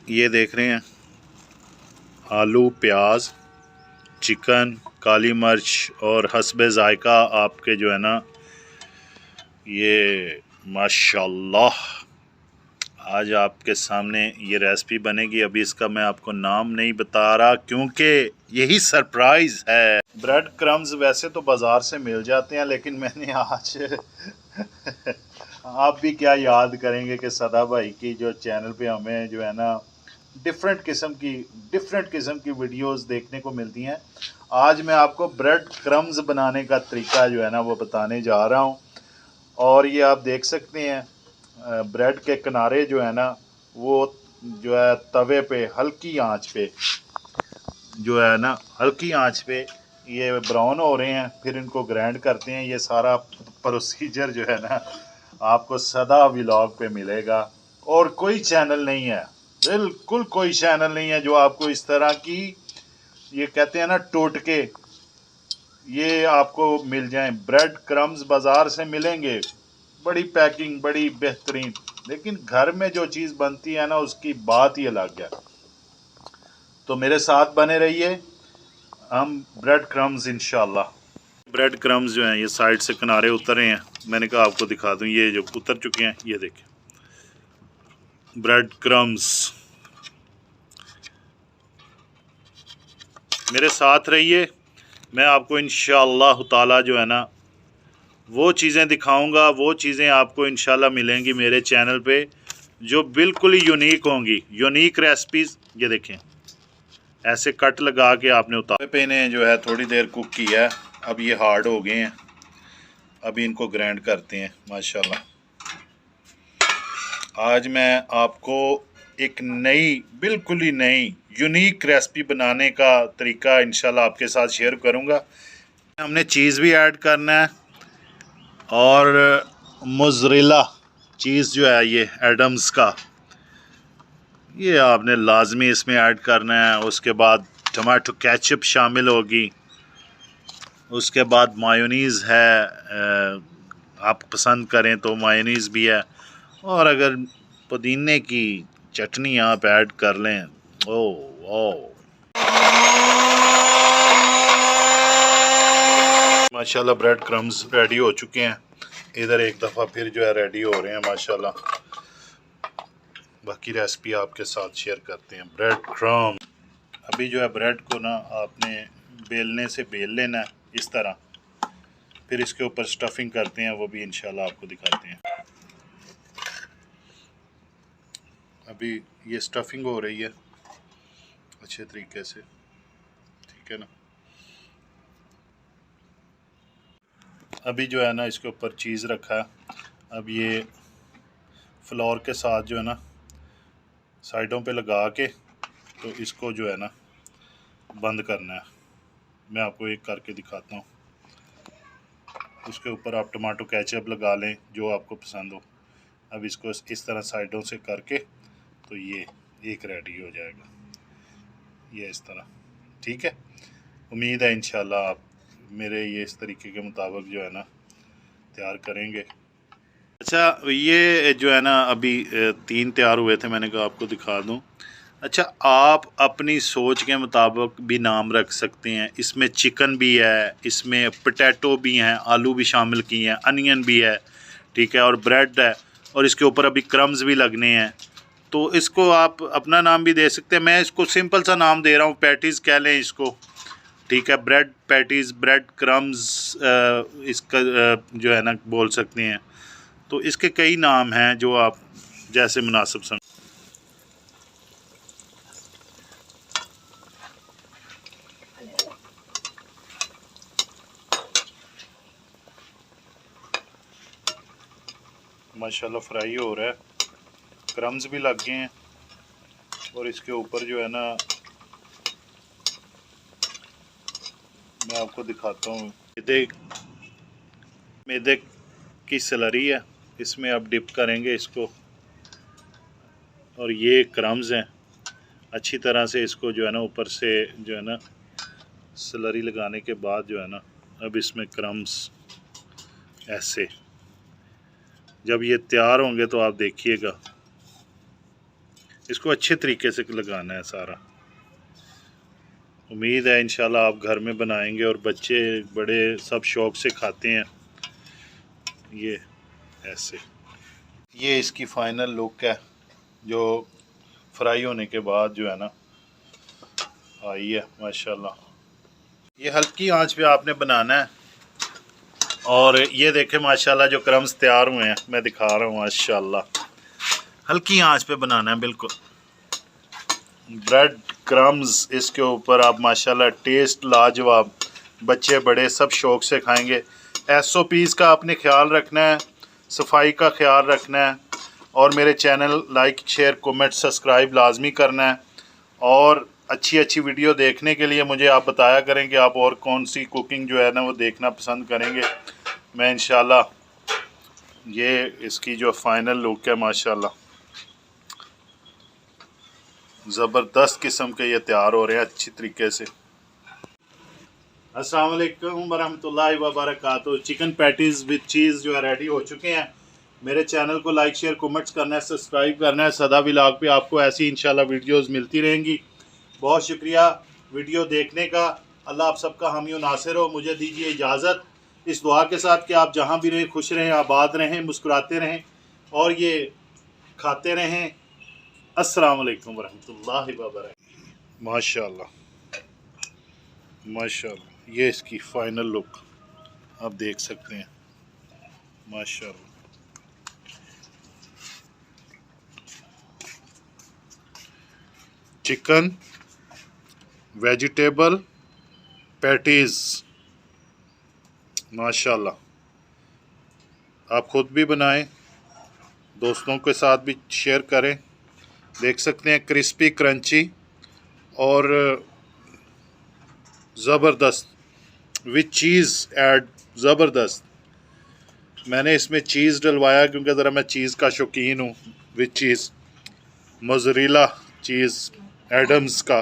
ये देख रहे हैं आलू, प्याज, चिकन, काली मिर्च और हस्बे ज़ायका आपके जो है ना ये माशाल्लाह आज आपके सामने ये रेसिपी बनेगी। अभी इसका मैं आपको नाम नहीं बता रहा क्योंकि यही सरप्राइज़ है। ब्रेड क्रम्स वैसे तो बाज़ार से मिल जाते हैं, लेकिन मैंने आज आप भी क्या याद करेंगे कि सदा भाई की जो चैनल पे हमें जो है ना डिफरेंट किस्म की वीडियोस देखने को मिलती हैं। आज मैं आपको ब्रेड क्रम्स बनाने का तरीका जो है ना वो बताने जा रहा हूँ। और ये आप देख सकते हैं ब्रेड के किनारे जो है ना वो जो है तवे पे हल्की आंच पे जो है ना हल्की आंच पे ये ब्राउन हो रहे हैं, फिर इनको ग्राइंड करते हैं। ये सारा प्रोसीजर जो है ना आपको सदा व्लॉग पे मिलेगा और कोई चैनल नहीं है, बिल्कुल कोई चैनल नहीं है जो आपको इस तरह की ये कहते हैं ना टोटके ये आपको मिल जाएं। ब्रेड क्रम्स बाज़ार से मिलेंगे, बड़ी पैकिंग, बड़ी बेहतरीन, लेकिन घर में जो चीज़ बनती है ना उसकी बात ही अलग है। तो मेरे साथ बने रहिए, हम ब्रेड क्रम्स इंशाल्लाह। ब्रेड क्रम्स जो हैं ये साइड से किनारे उतरे हैं, मैंने कहा आपको दिखा दूं। ये जो उतर चुके हैं ये देखिए ब्रेड क्रम्स। मेरे साथ रहिए, मैं आपको इंशाल्लाह ताला जो है ना वो चीज़ें दिखाऊंगा, वो चीज़ें आपको इंशाल्लाह मिलेंगी मेरे चैनल पे जो बिल्कुल ही यूनिक होंगी, यूनिक रेसिपीज़। ये देखें ऐसे कट लगा के आपने उतारे पे इन्हें जो है थोड़ी देर कुक किया है। अब ये हार्ड हो गए हैं, अभी इनको ग्राइंड करते हैं माशाल्लाह। आज मैं आपको एक नई, बिल्कुल ही नई यूनिक रेसिपी बनाने का तरीका इंशाल्लाह आपके साथ शेयर करूंगा। हमने चीज़ भी ऐड करना है और मोज़रेला चीज़ जो है ये एडम्स का ये आपने लाजमी इसमें ऐड करना है। उसके बाद टमाटो केचप शामिल होगी, उसके बाद मायोनीज़ है, आप पसंद करें तो मायोनीज़ भी है, और अगर पुदीने की चटनी आप ऐड कर लें, ओह ओह माशाल्लाह ब्रेड क्रम्स रेडी हो चुके हैं। इधर एक दफ़ा फिर जो है रेडी हो रहे हैं माशाल्लाह। बाकी रेसिपी आपके साथ शेयर करते हैं। ब्रेड क्रम्स, अभी जो है ब्रेड को ना आपने बेलने से बेल लेना है इस तरह, फिर इसके ऊपर स्टफिंग करते हैं, वो भी इंशाल्लाह आपको दिखाते हैं। अभी ये स्टफिंग हो रही है अच्छे तरीके से, ठीक है ना। अभी जो है ना इसके ऊपर चीज़ रखा है। अब ये फ्लोर के साथ जो है ना साइडों पे लगा के तो इसको जो है ना बंद करना है। मैं आपको एक करके दिखाता हूँ। उसके ऊपर आप टमाटो केचप लगा लें जो आपको पसंद हो। अब इसको इस तरह साइडों से करके तो ये एक रेडी हो जाएगा, ये इस तरह, ठीक है। उम्मीद है इंशाल्लाह आप मेरे ये इस तरीके के मुताबिक जो है ना तैयार करेंगे। अच्छा ये जो है ना अभी 3 तैयार हुए थे, मैंने कहा आपको दिखा दूं। अच्छा आप अपनी सोच के मुताबिक भी नाम रख सकते हैं। इसमें चिकन भी है, इसमें पोटैटो भी हैं, आलू भी शामिल किए हैं, अनियन भी है, ठीक है, और ब्रेड है, और इसके ऊपर अभी क्रम्स भी लगने हैं। तो इसको आप अपना नाम भी दे सकते हैं। मैं इसको सिंपल सा नाम दे रहा हूँ, पैटीज़ कह लें इसको, ठीक है। ब्रेड पैटीज़, ब्रेड क्रम्स इसका जो है ना बोल सकते हैं। तो इसके कई नाम हैं जो आप जैसे मुनासिब समझ। माशाल्लाह फ्राई हो रहा है, क्रम्स भी लग गए हैं, और इसके ऊपर जो है ना मैं आपको दिखाता हूँ मैदे की स्लरी है, इसमें आप डिप करेंगे इसको, और ये क्रम्स हैं। अच्छी तरह से इसको जो है ना ऊपर से जो है ना स्लरी लगाने के बाद जो है ना अब इसमें क्रम्स ऐसे, जब ये तैयार होंगे तो आप देखिएगा इसको अच्छे तरीके से लगाना है सारा। उम्मीद है इंशाल्लाह आप घर में बनाएंगे और बच्चे बड़े सब शौक़ से खाते हैं। ये ऐसे, ये इसकी फ़ाइनल लुक है जो फ्राई होने के बाद जो है ना आई है माशाल्लाह। ये हल्की आंच पे आपने बनाना है और ये देखें माशाल्लाह जो क्रम्स तैयार हुए हैं, मैं दिखा रहा हूँ माशाल्लाह। हल्की आंच पे बनाना है बिल्कुल। ब्रेड क्रम्स इसके ऊपर आप माशाल्लाह, टेस्ट लाजवाब, बच्चे बड़े सब शौक़ से खाएंगे। SOPs का आपने ख्याल रखना है, सफाई का ख्याल रखना है और मेरे channel like share comment subscribe लाजमी करना है। और अच्छी अच्छी वीडियो देखने के लिए मुझे आप बताया करें कि आप और कौन सी कुकिंग जो है ना वो देखना पसंद करेंगे। मैं इंशाल्लाह ये इसकी जो फाइनल लुक है माशाल्लाह ज़बरदस्त किस्म के ये तैयार हो रहे हैं अच्छी तरीके से। अस्सलाम वालेकुम वरहमतुल्लाहि वबरकातुहू। चिकन पैटीज़ विद चीज़ जो है रेडी हो चुके हैं। मेरे चैनल को लाइक शेयर कमेंट्स करना है, सब्सक्राइब करना है। सदा व्लॉग पे आपको ऐसी इंशाल्लाह वीडियोस मिलती रहेंगी। बहुत शुक्रिया वीडियो देखने का। अल्लाह आप सबका हामी व नासिर हो। मुझे दीजिए इजाज़त इस दुआ के साथ कि आप जहाँ भी रहें खुश रहें, आबाद रहें, मुस्कुराते रहें और ये खाते रहें। अस्सलाम वालेकुम वरहमतुल्लाहि वबरकातुहू। माशाल्लाह माशाल्लाह, ये इसकी फ़ाइनल लुक आप देख सकते हैं माशाल्लाह। चिकन वेजिटेबल पैटीज़ माशाल्लाह, आप ख़ुद भी बनाएं, दोस्तों के साथ भी शेयर करें। देख सकते हैं क्रिस्पी क्रंची और ज़बरदस्त विथ चीज़ ऐड, ज़बरदस्त। मैंने इसमें चीज़ डलवाया क्योंकि ज़रा मैं चीज़ का शौकीन हूँ। With cheese mozzarella cheese Edam's का।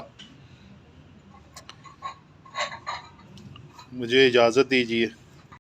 मुझे इजाज़त दीजिए।